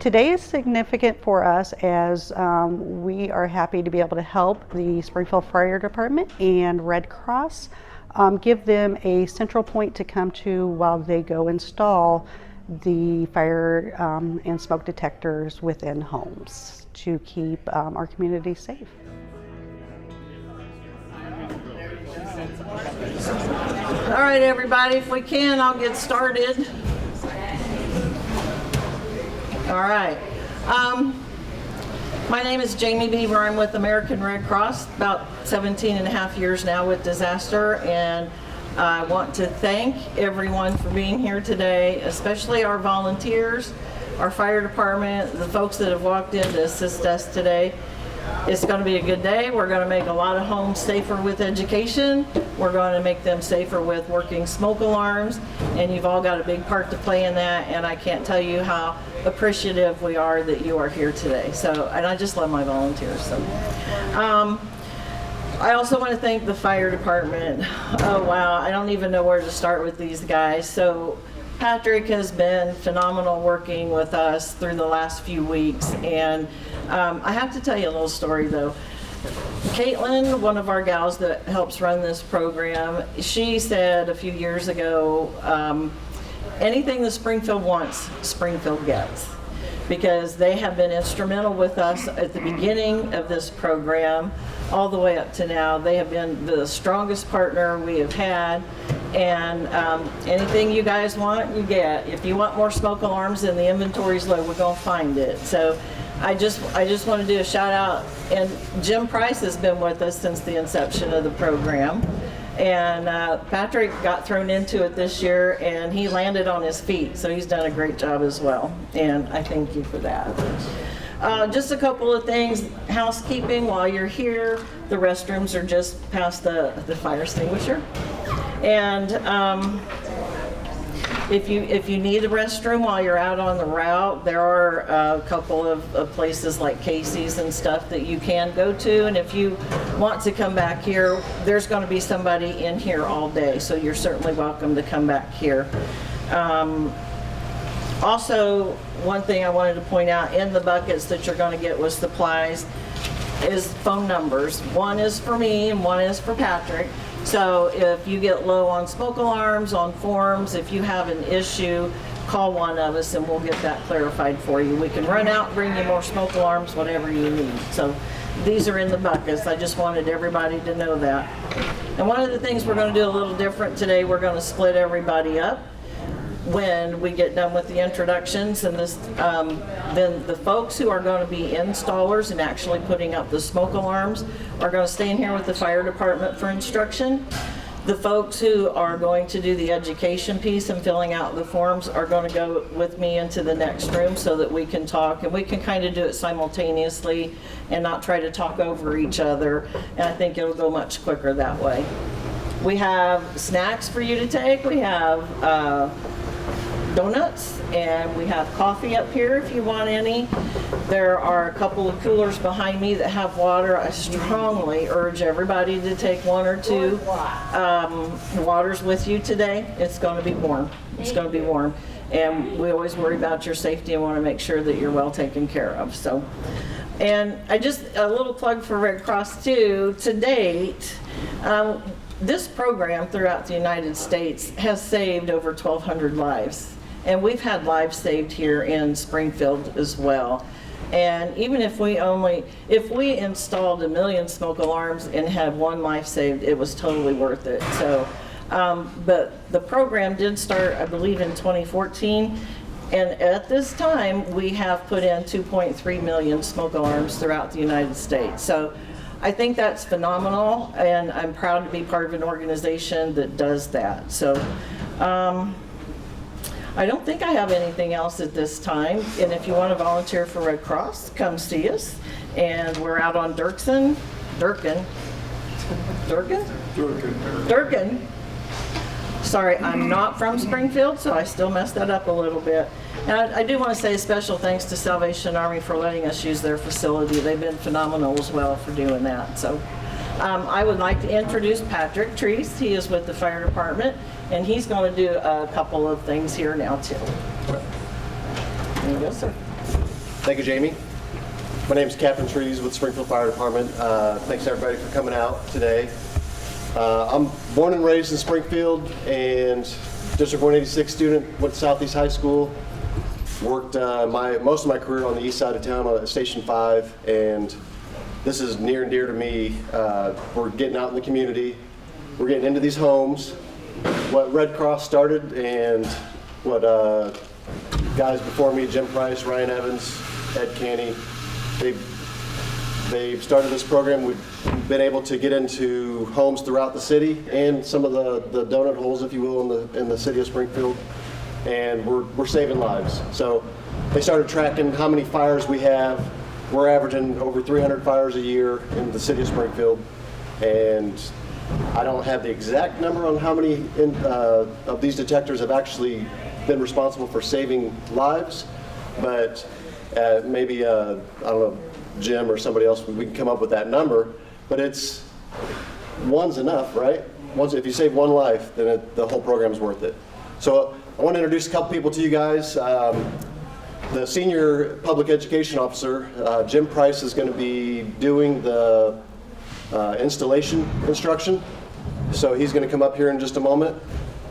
Today is significant for us as we are happy to be able to help the Springfield Fire Department and Red Cross give them a central point to come to while they go install the fire and smoke detectors within homes to keep our community safe. All right, everybody, if we can, I'll get started. All right. My name is Jamie Beaver. I'm with American Red Cross, about 17 and a half years now with disaster, and I want to thank everyone for being here today, especially our volunteers, our fire department, the folks that have walked in to assist us today. It's going to be a good day. We're going to make a lot of homes safer with education. We're going to make them safer with working smoke alarms, and you've all got a big part to play in that, and I can't tell you how appreciative we are that you are here today. So, and I just love my volunteers. So, I also want to thank the fire department. Oh wow, I don't even know where to start with these guys. So Patrick has been phenomenal working with us through the last few weeks, and I have to tell you a little story though. Caitlin, one of our gals that helps run this program, she said a few years ago, anything that Springfield wants, Springfield gets. Because they have been instrumental with us at the beginning of this program all the way up to now. They have been the strongest partner we have had, and anything you guys want, you get. If you want more smoke alarms and the inventory's low, we're gonna find it. So I just want to do a shout out, and Jim Price has been with us since the inception of the program. And Patrick got thrown into it this year, and he landed on his feet, so he's done a great job as well, and I thank you for that. Just a couple of things, housekeeping while you're here. The restrooms are just past the fire extinguisher, and if you need a restroom while you're out on the route, there are a couple of places like Casey's and stuff that you can go to. And if you want to come back here, there's going to be somebody in here all day, so you're certainly welcome to come back here. Also, one thing I wanted to point out, in the buckets that you're going to get with supplies is phone numbers. One is for me and one is for Patrick. So if you get low on smoke alarms, on forms, if you have an issue, call one of us and we'll get that clarified for you. We can run out and bring you more smoke alarms, whatever you need. So these are in the buckets. I just wanted everybody to know that. And one of the things we're going to do a little different today, we're going to split everybody up when we get done with the introductions, and this then the folks who are going to be installers and actually putting up the smoke alarms are going to stay in here with the fire department for instruction. The folks who are going to do the education piece and filling out the forms are going to go with me into the next room so that we can talk, and we can kind of do it simultaneously and not try to talk over each other, and I think it'll go much quicker that way. We have snacks for you to take. We have donuts, and we have coffee up here if you want any. There are a couple of coolers behind me that have water. I strongly urge everybody to take one or two waters with you today. It's going to be warm. It's going to be warm, and we always worry about your safety and want to make sure that you're well taken care of. So, and I just a little plug for Red Cross too. To date, this program throughout the United States has saved over 1,200 lives. And we've had lives saved here in Springfield as well. And even if we installed 1 million smoke alarms and had one life saved, it was totally worth it. So, but the program did start, I believe, in 2014. And at this time, we have put in 2.3 million smoke alarms throughout the United States. So I think that's phenomenal, and I'm proud to be part of an organization that does that. So I don't think I have anything else at this time, and if you want to volunteer for Red Cross, come see us. And we're out on Durkin. Sorry, I'm not from Springfield, so I still messed that up a little bit. And I do want to say a special thanks to Salvation Army for letting us use their facility. They've been phenomenal as well for doing that. So I would like to introduce Patrick Treese. He is with the fire department, and he's going to do a couple of things here now too. There you go, sir. Thank you, Jamie. My name is Captain Trees with Springfield Fire Department. Thanks everybody for coming out today. I'm born and raised in Springfield and District 186 student, went to Southeast High School, worked most of my career on the east side of town at Station 5, and this is near and dear to me. We're getting out in the community, we're getting into these homes. What Red Cross started and what guys before me, Jim Price, Ryan Evans, Ed Canny, they've started this program. We've been able to get into homes throughout the city and some of the donut holes, if you will, in the city of Springfield, and we're saving lives. So they started tracking how many fires we have. We're averaging over 300 fires a year in the city of Springfield, and I don't have the exact number on how many of these detectors have actually been responsible for saving lives, but maybe, I don't know, Jim or somebody else, we can come up with that number, but one's enough, right? If you save one life, then the whole program's worth it. So I want to introduce a couple people to you guys. The Senior Public Education Officer, Jim Price, is going to be doing the installation instruction. So he's going to come up here in just a moment.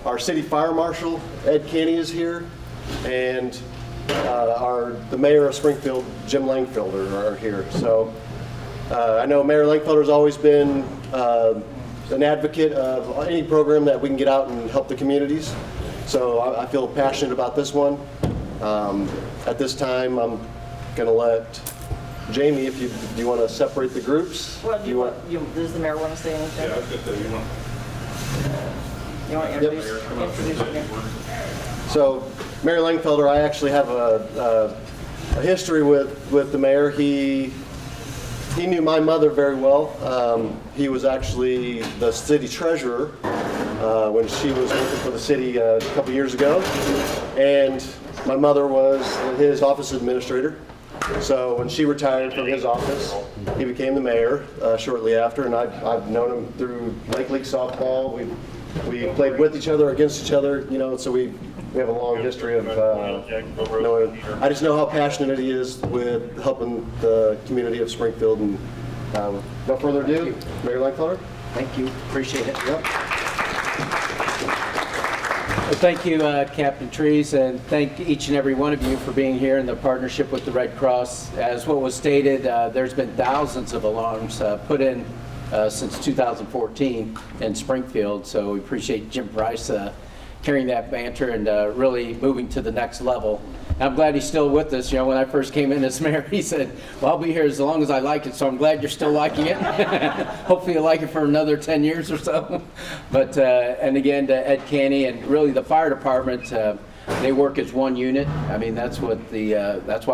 Our City Fire Marshal, Ed Canny, is here, and the Mayor of Springfield, Jim Langfelder, are here. So I know Mayor Langfelder has always been an advocate of any program that we can get out and help the communities. So I feel passionate about this one. At this time, I'm going to let Jamie, if you want to separate the groups. Well, does the mayor want to say anything? Yeah, I was going to say, You want to introduce your name? So, Mayor Langfelder, I actually have a history with the mayor. He knew my mother very well. He was actually the city treasurer when she was working for the city a couple years ago, and my mother was his office administrator. So when she retired from his office, he became the mayor shortly after, and I've known him through Lake League softball. We played with each other, against each other, so we have a long history of knowing. I just know how passionate he is with helping the community of Springfield. And no further ado, Mayor Langfelder. Thank you, appreciate it. Yep. Well, thank you, Captain Trees, and thank each and every one of you for being here in the partnership with the Red Cross. As what was stated, there's been thousands of alarms put in since 2014 in Springfield, so we appreciate Jim Price carrying that banter and really moving to the next level. I'm glad he's still with us. When I first came in as mayor, he said, well, I'll be here as long as I like it, so I'm glad you're still liking it. Hopefully you'll like it for another 10 years or so. But, and again, to Ed Canny and really the fire department, they work as one unit. I mean, that's why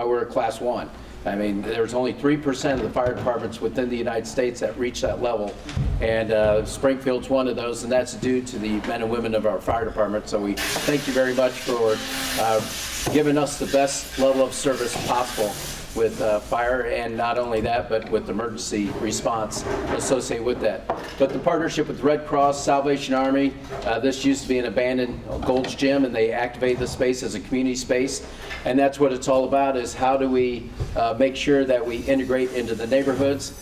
we're a Class 1. I mean, there's only 3% of the fire departments within the United States that reach that level, and Springfield's one of those, and that's due to the men and women of our fire department. So we thank you very much for giving us the best level of service possible with fire, and not only that, but with emergency response associated with that. But the partnership with Red Cross, Salvation Army, this used to be an abandoned Gold's Gym, and they activated the space as a community space. And that's what it's all about, is how do we make sure that we integrate into the neighborhoods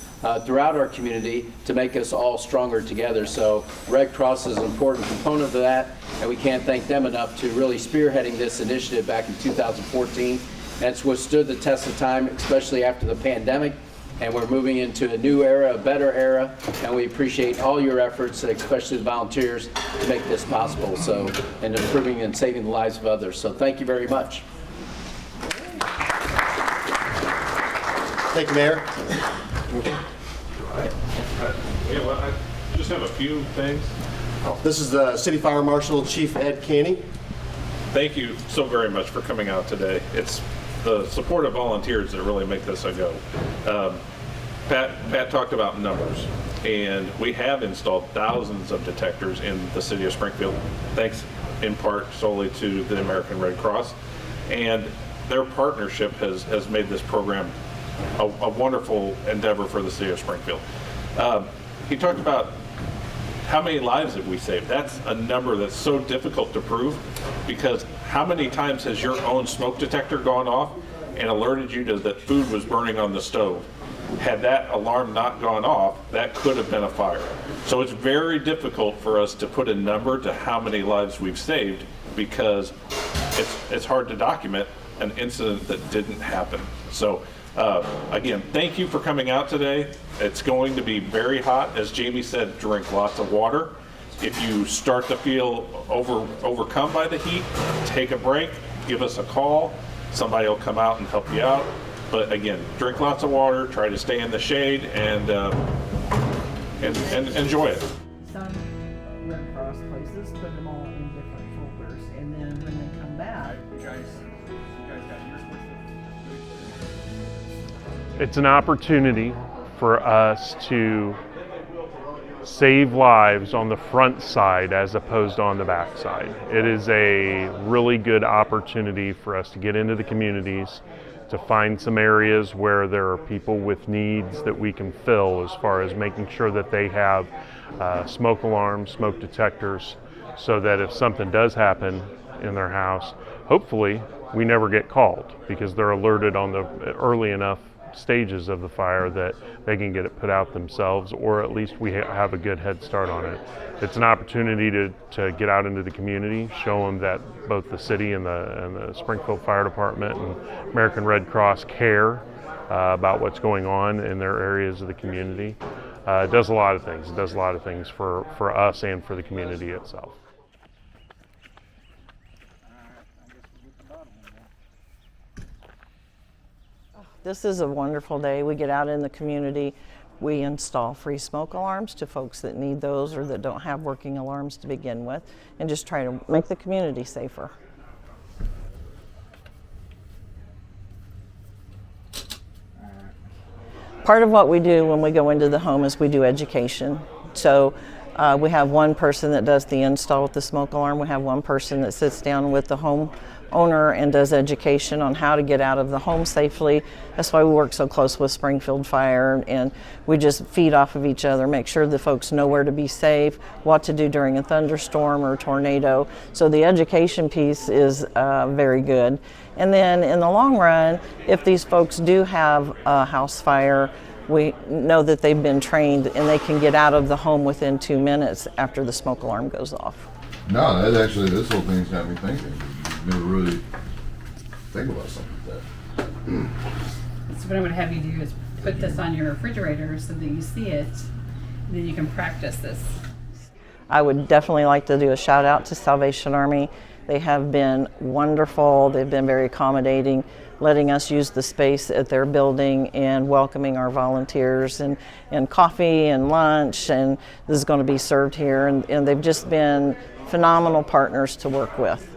throughout our community to make us all stronger together. So Red Cross is an important component of that, and we can't thank them enough to really spearheading this initiative back in 2014. And it's withstood the test of time, especially after the pandemic. And we're moving into a new era, a better era, and we appreciate all your efforts, especially the volunteers, to make this possible. So, and improving and saving the lives of others. So thank you very much. Thank you, Mayor. Yeah, well, I just have a few things. This is the City Fire Marshal, Chief Ed Canny. Thank you so very much for coming out today. It's the support of volunteers that really make this a go. Pat talked about numbers, and we have installed thousands of detectors in the city of Springfield, thanks in part solely to the American Red Cross. And their partnership has made this program a wonderful endeavor for the city of Springfield. He talked about how many lives have we saved. That's a number that's so difficult to prove, because how many times has your own smoke detector gone off and alerted you to that food was burning on the stove. Had that alarm not gone off, that could have been a fire. So it's very difficult for us to put a number to how many lives we've saved, because it's hard to document an incident that didn't happen. So again, thank you for coming out today. It's going to be very hot. As Jamie said, drink lots of water. If you start to feel overcome by the heat, take a break, give us a call. Somebody will come out and help you out. But again, drink lots of water, try to stay in the shade, and enjoy it. Some Red Cross places put them all in different folders, and then when they come back, You guys got yours? It's an opportunity for us to save lives on the front side as opposed to on the back side. It is a really good opportunity for us to get into the communities, to find some areas where there are people with needs that we can fill, as far as making sure that they have smoke alarms, smoke detectors, so that if something does happen in their house, hopefully we never get called, because they're alerted on the early enough stages of the fire that they can get it put out themselves, or at least we have a good head start on it. It's an opportunity to get out into the community, show them that both the city and the Springfield Fire Department and American Red Cross care about what's going on in their areas of the community. It does a lot of things. It does a lot of things for us and for the community itself. this is a wonderful day. We get out in the community. We install free smoke alarms to folks that need those or that don't have working alarms to begin with, and just try to make the community safer. Part of what we do when we go into the home is we do education. So we have one person that does the install with the smoke alarm. We have one person that sits down with the home owner and does education on how to get out of the home safely. That's why we work so close with Springfield Fire, and we just feed off of each other, make sure the folks know where to be safe, what to do during a thunderstorm or tornado. So the education piece is very good. And then in the long run, if these folks do have a house fire, we know that they've been trained and they can get out of the home within 2 minutes after the smoke alarm goes off. No, that actually, this whole thing's got me thinking. You never really think about something like that. So what I'm gonna have you do is put this on your refrigerator so that you see it, and then you can practice this. I would definitely like to do a shout out to Salvation Army. They have been wonderful. They've been very accommodating, letting us use the space at their building and welcoming our volunteers, and coffee and lunch, and this is going to be served here. And they've just been phenomenal partners to work with.